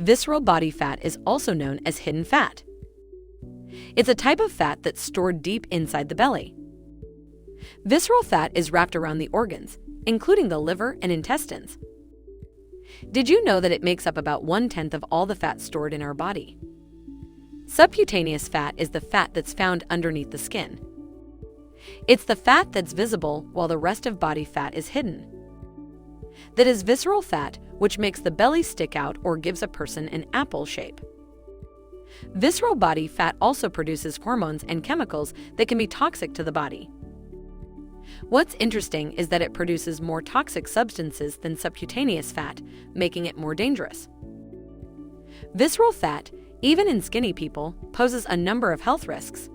Visceral body fat is also known as hidden fat. It's a type of fat that's stored deep inside the belly. Visceral fat is wrapped around the organs, including the liver and intestines. Did you know that it makes up about 1/10 of all the fat stored in our body? Subcutaneous fat is the fat that's found underneath the skin. It's the fat that's visible while the rest of body fat is hidden. That is visceral fat, which makes the belly stick out or gives a person an apple shape. Visceral body fat also produces hormones and chemicals that can be toxic to the body. What's interesting is that it produces more toxic substances than subcutaneous fat, making it more dangerous. Visceral fat, even in skinny people, poses a number of health risks.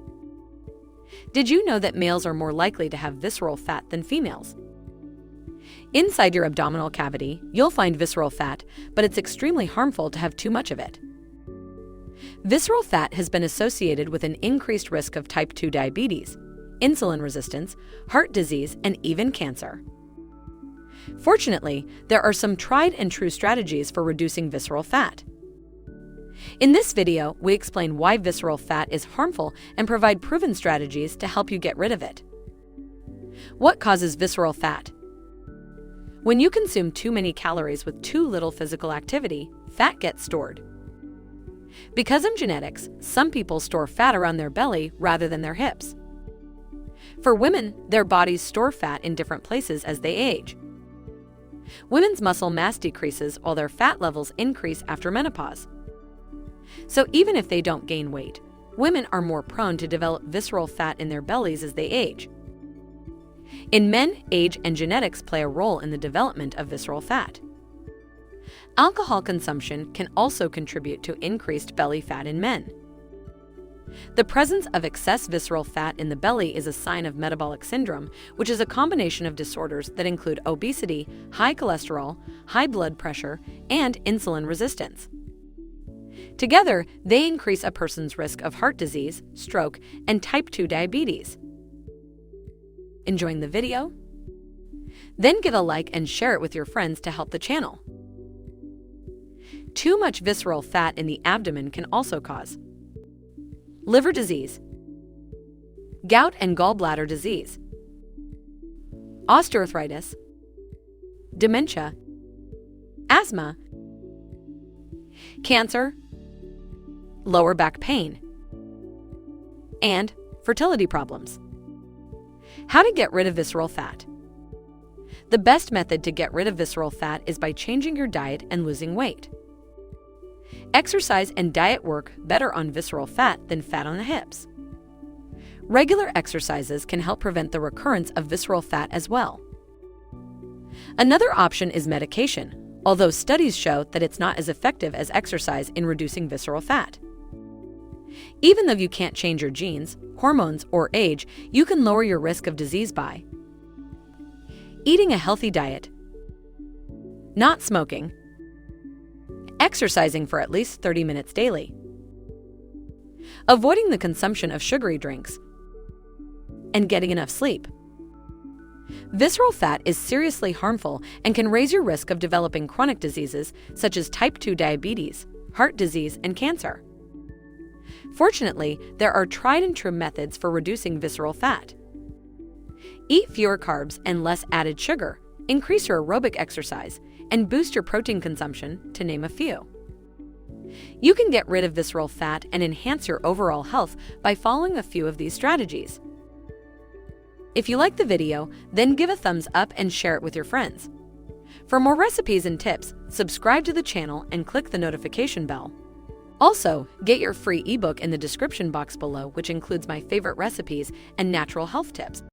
Did you know that males are more likely to have visceral fat than females? Inside your abdominal cavity, you'll find visceral fat, but it's extremely harmful to have too much of it. Visceral fat has been associated with an increased risk of type 2 diabetes, insulin resistance, heart disease, and even cancer. Fortunately, there are some tried and true strategies for reducing visceral fat. In this video, we explain why visceral fat is harmful and provide proven strategies to help you get rid of it. What causes visceral fat? When you consume too many calories with too little physical activity, fat gets stored. Because of genetics, some people store fat around their belly rather than their hips. For women, their bodies store fat in different places as they age. Women's muscle mass decreases while their fat levels increase after menopause. So even if they don't gain weight, women are more prone to develop visceral fat in their bellies as they age. In men, age and genetics play a role in the development of visceral fat. Alcohol consumption can also contribute to increased belly fat in men. The presence of excess visceral fat in the belly is a sign of metabolic syndrome, which is a combination of disorders that include obesity, high cholesterol, high blood pressure, and insulin resistance. Together, they increase a person's risk of heart disease, stroke, and type 2 diabetes. Enjoying the video? Then give a like and share it with your friends to help the channel. Too much visceral fat in the abdomen can also cause liver disease, gout and gallbladder disease, osteoarthritis, dementia, asthma, cancer, lower back pain, and fertility problems. How to get rid of visceral fat? The best method to get rid of visceral fat is by changing your diet and losing weight. Exercise and diet work better on visceral fat than fat on the hips. Regular exercises can help prevent the recurrence of visceral fat as well. Another option is medication, although studies show that it's not as effective as exercise in reducing visceral fat. Even though you can't change your genes, hormones, or age, you can lower your risk of disease by eating a healthy diet, not smoking, exercising for at least 30 minutes daily, avoiding the consumption of sugary drinks, and getting enough sleep. Visceral fat is seriously harmful and can raise your risk of developing chronic diseases such as type 2 diabetes, heart disease, and cancer. Fortunately, there are tried and true methods for reducing visceral fat. Eat fewer carbs and less added sugar, increase your aerobic exercise, and boost your protein consumption, to name a few. You can get rid of visceral fat and enhance your overall health by following a few of these strategies. If you like the video, then give a thumbs up and share it with your friends. For more recipes and tips, subscribe to the channel and click the notification bell. Also, get your free ebook in the description box below, which includes my favorite recipes and natural health tips.